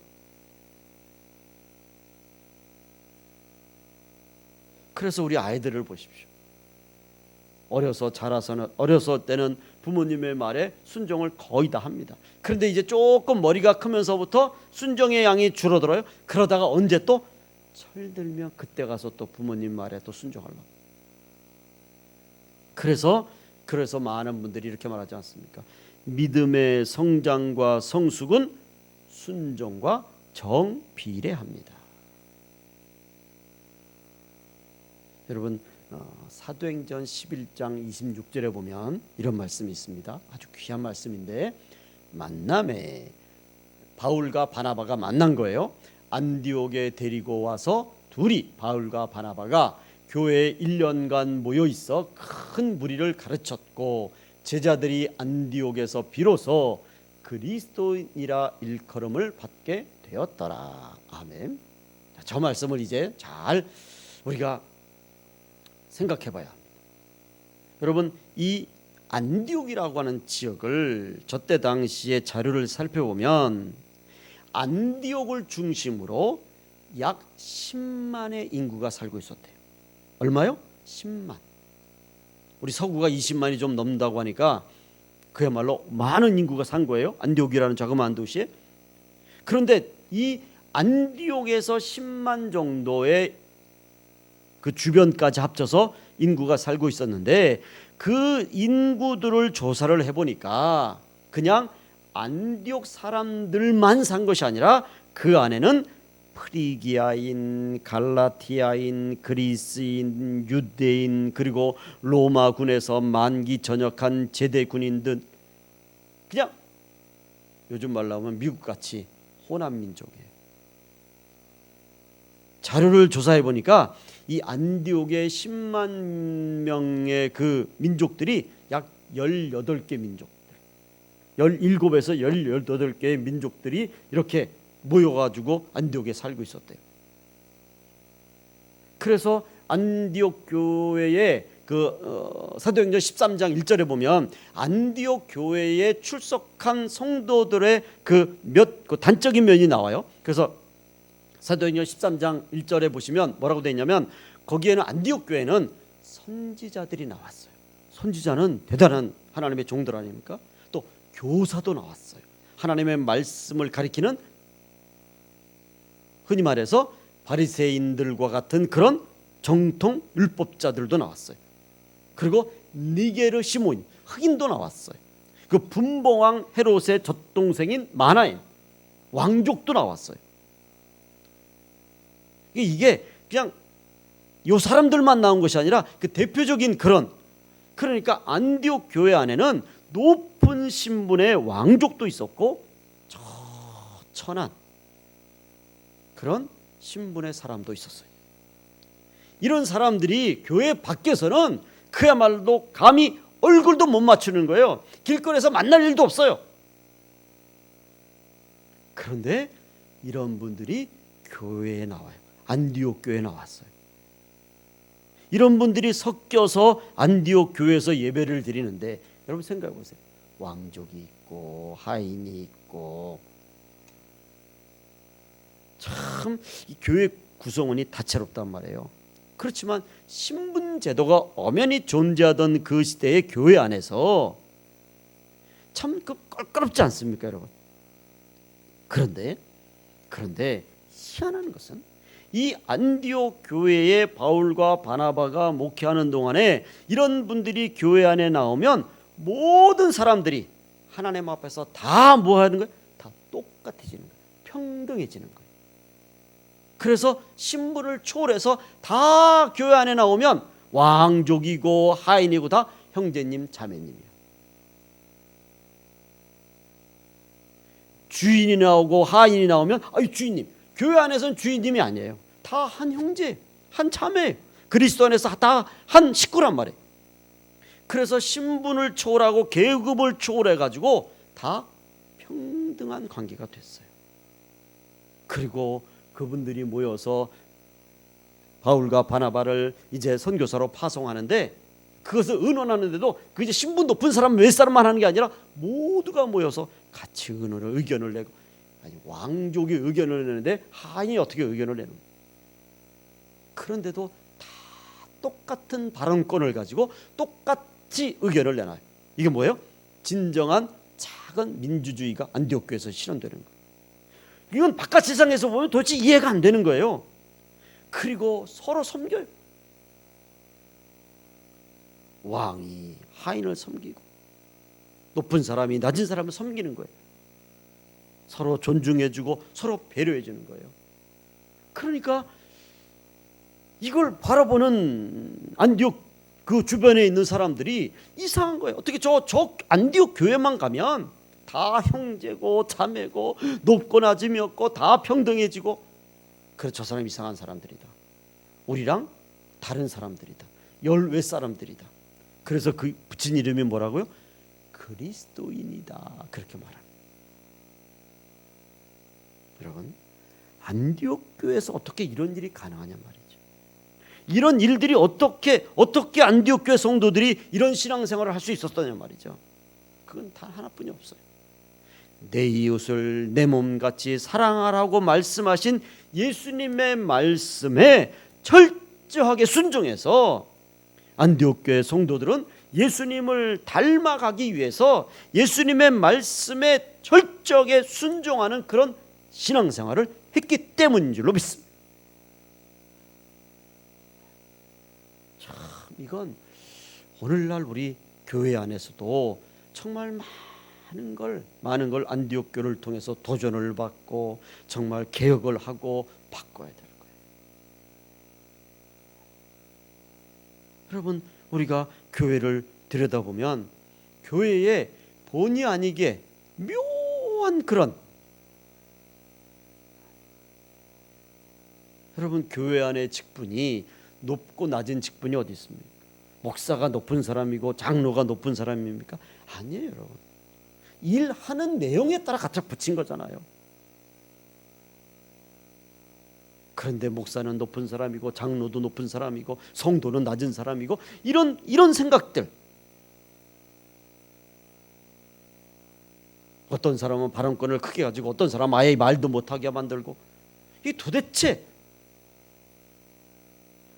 그래서 우리 아이들을 보십시오. 어렸을 때는 부모님의 말에 순종을 거의 다 합니다. 그런데 이제 조금 머리가 크면서부터 순종의 양이 줄어들어요. 그러다가 언제 또 철들면 그때 가서 또 부모님 말에 또 순종하려고. 그래서 많은 분들이 이렇게 말하지 않습니까? 믿음의 성장과 성숙은 순종과 정비례합니다. 여러분, 사도행전 11장 26절에 보면 이런 말씀이 있습니다. 아주 귀한 말씀인데, 만남에 바울과 바나바가 만난 거예요. 안디옥에 데리고 와서 둘이, 바울과 바나바가 교회에 1년간 모여 있어 큰 무리를 가르쳤고, 제자들이 안디옥에서 비로소 그리스도인이라 일컬음을 받게 되었더라. 아멘. 저 말씀을 이제 잘 우리가 생각해 봐야 합니다. 여러분, 이 안디옥이라고 하는 지역을 저때 당시의 자료를 살펴보면 안디옥을 중심으로 약 10만의 인구가 살고 있었대요. 얼마요? 10만. 우리 서구가 20만이 좀 넘는다고 하니까 그야말로 많은 인구가 산 거예요. 안디옥이라는 자그마한 도시에. 그런데 이 안디옥에서 10만 정도의 그 주변까지 합쳐서 인구가 살고 있었는데, 그 인구들을 조사를 해보니까 그냥 안디옥 사람들만 산 것이 아니라 그 안에는 프리기아인, 갈라티아인, 그리스인, 유대인, 그리고 로마군에서 만기 전역한 제대군인 등 그냥 요즘 말로 하면 미국같이 호남민족이에요. 자료를 조사해 보니까 이 안디옥의 10만 명의 그 민족들이 약 18개 민족들, 17에서 18개의 민족들이 이렇게 모여가지고 안디옥에 살고 있었대요. 그래서 안디옥 교회에 사도행전 13장 1절에 보면 안디옥 교회에 출석한 성도들의 그 단적인 면이 나와요. 그래서 사도행전 13장 1절에 보시면 뭐라고 되어 있냐면, 거기에는 안디옥 교회는 선지자들이 나왔어요. 선지자는 대단한 하나님의 종들 아닙니까? 또 교사도 나왔어요. 하나님의 말씀을 가리키는, 흔히 말해서 바리새인들과 같은 그런 정통 율법자들도 나왔어요. 그리고 니게르 시몬, 흑인도 나왔어요. 그 분봉왕 헤롯의 젖동생인 마나임, 왕족도 나왔어요. 이게 그냥 요 사람들만 나온 것이 아니라 그 대표적인 그러니까 안디옥 교회 안에는 높은 신분의 왕족도 있었고 천한 그런 신분의 사람도 있었어요. 이런 사람들이 교회 밖에서는 그야말로 감히 얼굴도 못 맞추는 거예요. 길거리에서 만날 일도 없어요. 그런데 이런 분들이 교회에 나와요. 안디옥 교회에 나왔어요. 이런 분들이 섞여서 안디옥 교회에서 예배를 드리는데, 여러분 생각해 보세요. 왕족이 있고 하인이 있고, 참 이 교회 구성원이 다채롭단 말이에요. 그렇지만 신분 제도가 엄연히 존재하던 그 시대의 교회 안에서 참 껄끄럽지 않습니까, 여러분? 그런데 희한한 것은 이 안디옥 교회에 바울과 바나바가 목회하는 동안에 이런 분들이 교회 안에 나오면 모든 사람들이 하나님 앞에서 다 뭐 하는 거예요? 다 똑같아지는 거예요. 평등해지는 거예요. 그래서 신분을 초월해서 다 교회 안에 나오면 왕족이고 하인이고 다 형제님 자매님이에요. 주인이 나오고 하인이 나오면 주인님, 교회 안에서는 주인님이 아니에요. 다 한 형제, 한 자매, 그리스도 안에서 다 한 식구란 말이에요. 그래서 신분을 초월하고 계급을 초월해가지고 다 평등한 관계가 됐어요. 그리고 그분들이 모여서 바울과 바나바를 이제 선교사로 파송하는데, 그것을 의논하는데도 그 이제 신분 높은 사람 몇 사람만 하는 게 아니라 모두가 모여서 같이 의견을 내고, 왕족이 의견을 내는데 하인이 어떻게 의견을 내는 거예요? 그런데도 다 똑같은 발언권을 가지고 똑같이 의견을 내놔요. 이게 뭐예요? 진정한 작은 민주주의가 안디옥 교회에서 실현되는 거예요. 이건 바깥 세상에서 보면 도대체 이해가 안 되는 거예요. 그리고 서로 섬겨요. 왕이 하인을 섬기고 높은 사람이 낮은 사람을 섬기는 거예요. 서로 존중해주고 서로 배려해주는 거예요. 그러니까 이걸 바라보는 안디옥 그 주변에 있는 사람들이 이상한 거예요. 어떻게 저 안디옥 교회만 가면 다 형제고 자매고 높고 낮음이 없고 다 평등해지고, 그래 저 사람 이상한 사람들이다. 우리랑 다른 사람들이다. 열외 사람들이다. 그래서 그 붙인 이름이 뭐라고요? 그리스도인이다. 그렇게 말합니다. 여러분, 안디옥 교회에서 어떻게 이런 일이 가능하냐 말이죠. 이런 일들이 어떻게 안디옥 교회 성도들이 이런 신앙생활을 할 수 있었다냐 말이죠. 그건 단 하나뿐이 없어요. 내 이웃을 내 몸같이 사랑하라고 말씀하신 예수님의 말씀에 철저하게 순종해서 안디옥 교회 성도들은 예수님을 닮아가기 위해서 예수님의 말씀에 철저하게 순종하는 그런 신앙생활을 했기 때문인 줄로 믿습니다. 참 이건 오늘날 우리 교회 안에서도 정말 많은 걸 안디옥 교회를 통해서 도전을 받고 정말 개혁을 하고 바꿔야 될 거예요. 여러분, 우리가 교회를 들여다보면 교회에 본의 아니게 묘한 그런, 여러분 교회 안에 직분이 높고 낮은 직분이 어디 있습니까? 목사가 높은 사람이고 장로가 높은 사람입니까? 아니에요. 여러분, 일하는 내용에 따라 갖다 붙인 거잖아요. 그런데 목사는 높은 사람이고 장로도 높은 사람이고 성도는 낮은 사람이고 이런 생각들, 어떤 사람은 발언권을 크게 가지고 어떤 사람은 아예 말도 못하게 만들고, 이 도대체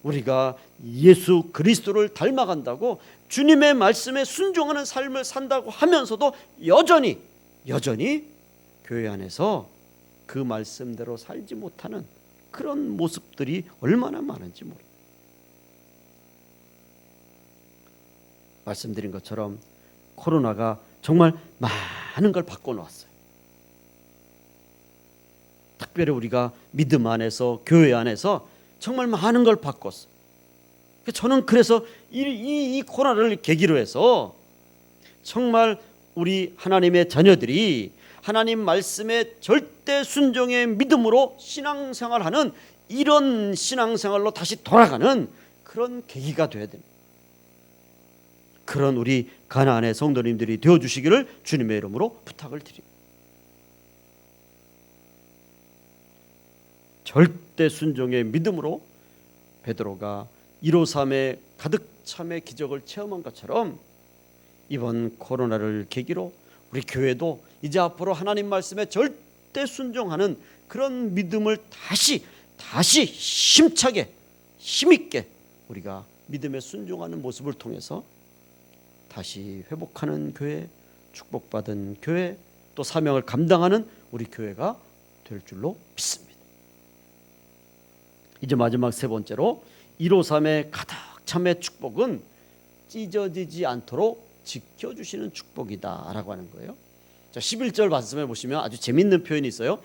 우리가 예수 그리스도를 닮아간다고 주님의 말씀에 순종하는 삶을 산다고 하면서도 여전히 교회 안에서 그 말씀대로 살지 못하는 그런 모습들이 얼마나 많은지 모릅니다. 말씀드린 것처럼 코로나가 정말 많은 걸 바꿔놓았어요. 특별히 우리가 믿음 안에서 교회 안에서 정말 많은 걸 바꿨어요. 저는 그래서 이 코로나를 계기로 해서 정말 우리 하나님의 자녀들이 하나님 말씀에 절대 순종의 믿음으로 신앙생활하는 이런 신앙생활로 다시 돌아가는 그런 계기가 되어야 됩니다. 그런 우리 가나안의 성도님들이 되어주시기를 주님의 이름으로 부탁을 드립니다. 절대 순종의 믿음으로 베드로가 153의 가득 참의 기적을 체험한 것처럼 이번 코로나를 계기로 우리 교회도 이제 앞으로 하나님 말씀에 절대 순종하는 그런 믿음을 다시 힘차게 힘있게 우리가 믿음에 순종하는 모습을 통해서 다시 회복하는 교회, 축복받은 교회, 또 사명을 감당하는 우리 교회가 될 줄로 믿습니다. 이제 마지막 세 번째로 153의 가득 참의 축복은 찢어지지 않도록 지켜주시는 축복이다 라고 하는 거예요. 자, 11절 말씀해 보시면 아주 재밌는 표현이 있어요.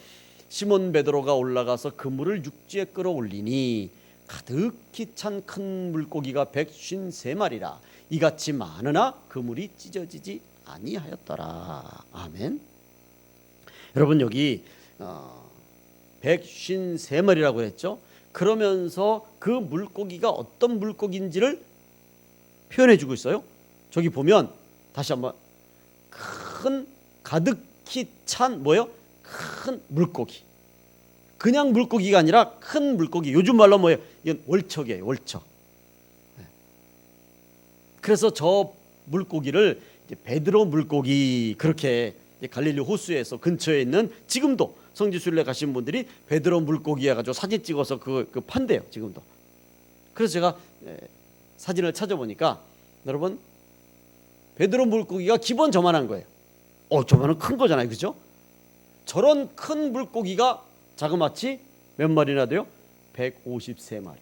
시몬 베드로가 올라가서 그물을 육지에 끌어올리니 가득히 찬 큰 물고기가 153마리라. 이같이 많으나 그물이 찢어지지 아니하였더라. 아멘. 여러분, 여기 153마리라고 했죠. 그러면서 그 물고기가 어떤 물고기인지를 표현해 주고 있어요. 저기 보면 다시 한번 큰 가득히 찬 뭐예요? 큰 물고기. 그냥 물고기가 아니라 큰 물고기. 요즘 말로 뭐예요? 이건 월척이에요. 월척. 그래서 저 물고기를 이제 베드로 물고기, 그렇게 갈릴리 호수에서 근처에 있는, 지금도 성지순례 가신 분들이 베드로 물고기 해가지고 사진 찍어서 그 판대요 지금도. 그래서 제가 사진을 찾아보니까 여러분, 베드로 물고기가 기본 저만한 거예요. 저만은 큰 거잖아요, 그죠? 저런 큰 물고기가 자그마치 몇 마리나 돼요? 153마리.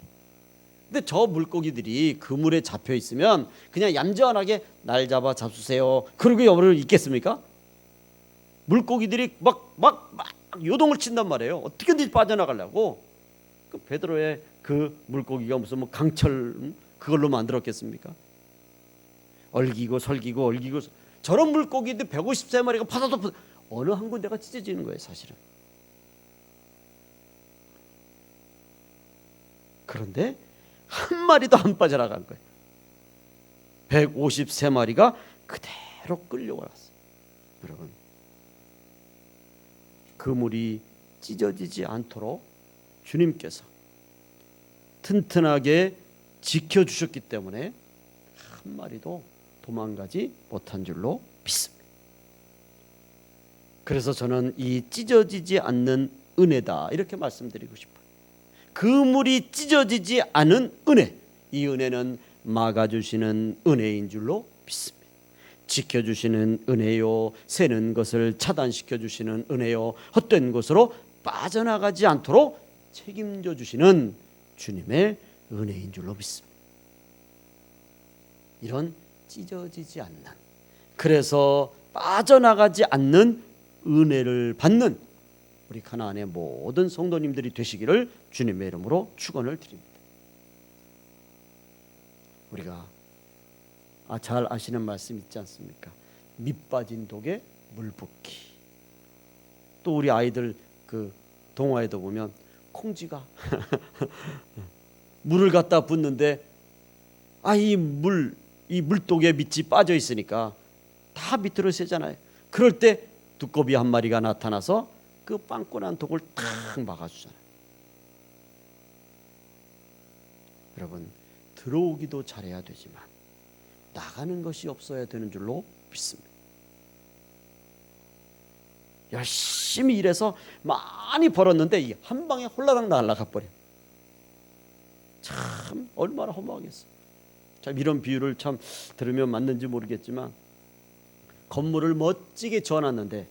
근데 저 물고기들이 그물에 잡혀 있으면 그냥 얌전하게 날 잡아 잡수세요 그러고 여물을 있겠습니까? 물고기들이 막 요동을 친단 말이에요. 어떻게든지 빠져나가려고. 그 베드로의 그 물고기가 무슨 뭐 강철 그걸로 만들었겠습니까? 얼기고 설기고 얼기고 저런 물고기들 153마리가 파다도 어느 한 군데가 찢어지는 거예요 사실은. 그런데 한 마리도 안 빠져나간 거예요. 153마리가 그대로 끌려왔어요. 여러분, 그물이 찢어지지 않도록 주님께서 튼튼하게 지켜주셨기 때문에 한 마리도 도망가지 못한 줄로 믿습니다. 그래서 저는 이 찢어지지 않는 은혜다 이렇게 말씀드리고 싶어요. 그물이 찢어지지 않은 은혜, 이 은혜는 막아주시는 은혜인 줄로 믿습니다. 지켜주시는 은혜요, 새는 것을 차단시켜 주시는 은혜요, 헛된 곳으로 빠져나가지 않도록 책임져 주시는 주님의 은혜인 줄로 믿습니다. 이런 찢어지지 않는, 그래서 빠져나가지 않는 은혜를 받는 우리 가나안의 모든 성도님들이 되시기를 주님의 이름으로 축원을 드립니다. 우리가 잘 아시는 말씀 있지 않습니까? 밑 빠진 독에 물 붓기. 또 우리 아이들 그 동화에도 보면 콩쥐가 물을 갖다 붓는데 이 물독에 밑이 빠져 있으니까 다 밑으로 새잖아요. 그럴 때 두꺼비 한 마리가 나타나서 그 빵꾸난 독을 탁 막아주잖아요. 여러분, 들어오기도 잘해야 되지만 나가는 것이 없어야 되는 줄로 믿습니다. 열심히 일해서 많이 벌었는데 이 한 방에 홀라당 날아가 버려. 참 얼마나 허무하겠어. 참 이런 비유를 참 들으면 맞는지 모르겠지만 건물을 멋지게 지어놨는데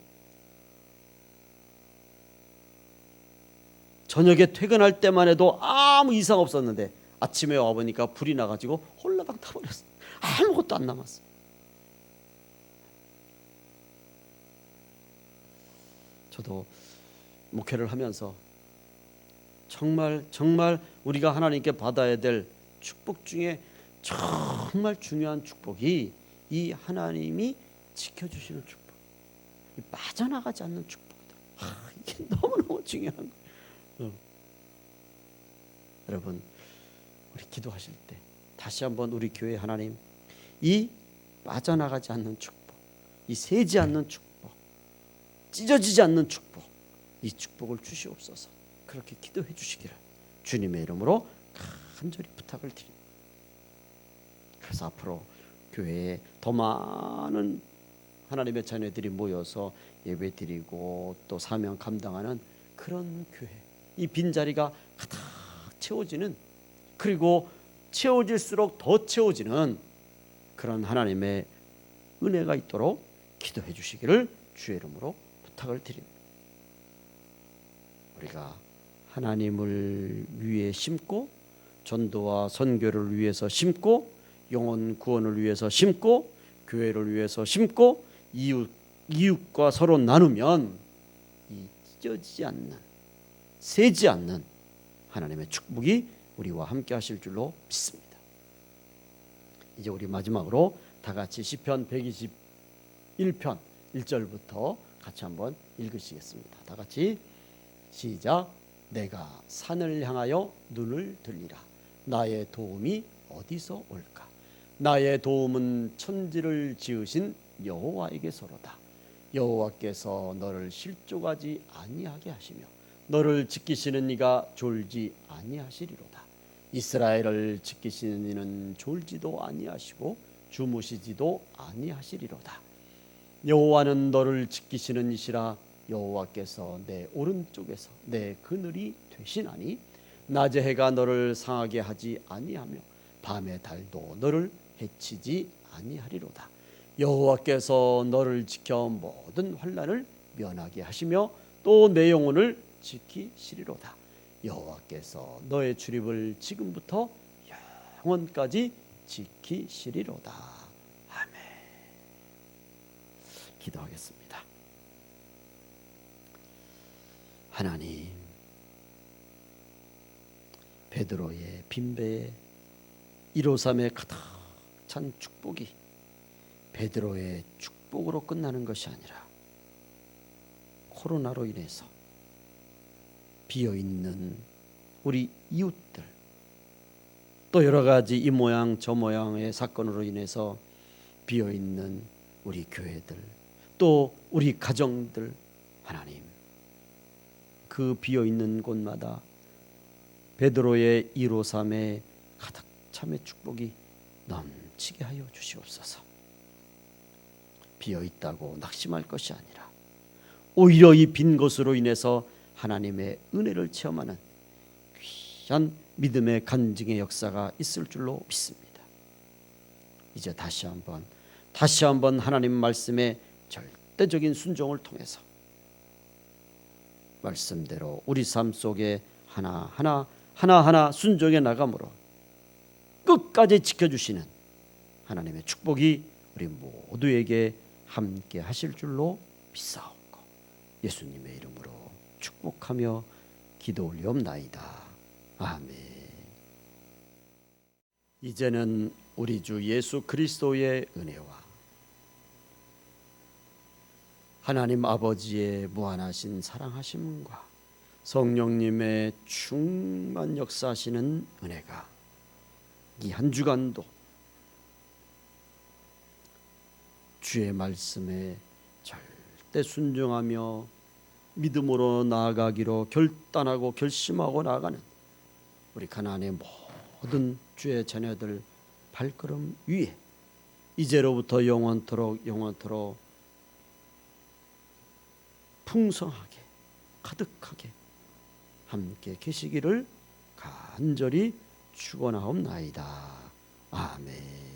저녁에 퇴근할 때만 해도 아무 이상 없었는데 아침에 와보니까 불이 나가지고 홀라당 타버렸어. 아무것도 안 남았어. 저도 목회를 하면서 정말 우리가 하나님께 받아야 될 축복 중에 정말 중요한 축복이 이 하나님이 지켜주시는 축복, 빠져나가지 않는 축복이다. 이게 너무너무 중요한 거예요. 여러분, 우리 기도하실 때 다시 한번 우리 교회 하나님, 이 빠져나가지 않는 축복, 이 새지 않는 축복, 찢어지지 않는 축복, 이 축복을 주시옵소서. 그렇게 기도해 주시기를 주님의 이름으로 간절히 부탁을 드립니다. 그래서 앞으로 교회에 더 많은 하나님의 자녀들이 모여서 예배 드리고 또 사명 감당하는 그런 교회, 이 빈자리가 가득 채워지는, 그리고 채워질수록 더 채워지는 그런 하나님의 은혜가 있도록 기도해 주시기를 주의 이름으로 부탁을 드립니다. 우리가 하나님을 위해 심고 전도와 선교를 위해서 심고 영혼 구원을 위해서 심고 교회를 위해서 심고 이웃과 서로 나누면 이 찢어지지 않는, 새지 않는 하나님의 축복이 우리와 함께 하실 줄로 믿습니다. 이제 우리 마지막으로 다 같이 시편 121편 1절부터 같이 한번 읽으시겠습니다. 다 같이 시작. 내가 산을 향하여 눈을 들리라. 나의 도움이 어디서 올까? 나의 도움은 천지를 지으신 여호와에게서로다. 여호와께서 너를 실족하지 아니하게 하시며 너를 지키시는 이가 졸지 아니하시리로다. 이스라엘을 지키시는 이는 졸지도 아니하시고 주무시지도 아니하시리로다. 여호와는 너를 지키시는 이시라. 여호와께서 내 오른쪽에서 내 그늘이 되시나니 낮의 해가 너를 상하게 하지 아니하며 밤의 달도 너를 해치지 아니하리로다. 여호와께서 너를 지켜 모든 환난을 면하게 하시며 또 내 영혼을 지키시리로다. 여호와께서 너의 출입을 지금부터 영원까지 지키시리로다. 아멘. 기도하겠습니다. 하나님, 베드로의 빈배에 153에 가득 찬 축복이 베드로의 축복으로 끝나는 것이 아니라 코로나로 인해서 비어있는 우리 이웃들, 또 여러 가지 이 모양 저 모양의 사건으로 인해서 비어있는 우리 교회들, 또 우리 가정들, 하나님, 그 비어있는 곳마다 베드로의 153에 가득 참의 축복이 넘치게 하여 주시옵소서. 비어있다고 낙심할 것이 아니라 오히려 이 빈 것으로 인해서 하나님의 은혜를 체험하는 귀한 믿음의 간증의 역사가 있을 줄로 믿습니다. 이제 다시 한번 하나님 말씀의 절대적인 순종을 통해서 말씀대로 우리 삶 속에 하나하나 순종해 나감으로 끝까지 지켜주시는 하나님의 축복이 우리 모두에게 함께 하실 줄로 믿사옵고 예수님의 이름으로 축복하며 기도 올리옵나이다. 아멘. 이제는 우리 주 예수 그리스도의 은혜와 하나님 아버지의 무한하신 사랑하심과 성령님의 충만 역사하시는 은혜가 이 한 주간도 주의 말씀에 절대 순종하며 믿음으로 나아가기로 결단하고 결심하고 나아가는 우리 가나안의 모든 주의 자녀들 발걸음 위에 이제로부터 영원토록 풍성하게 가득하게 함께 계시기를 간절히 축원하옵나이다. 아멘.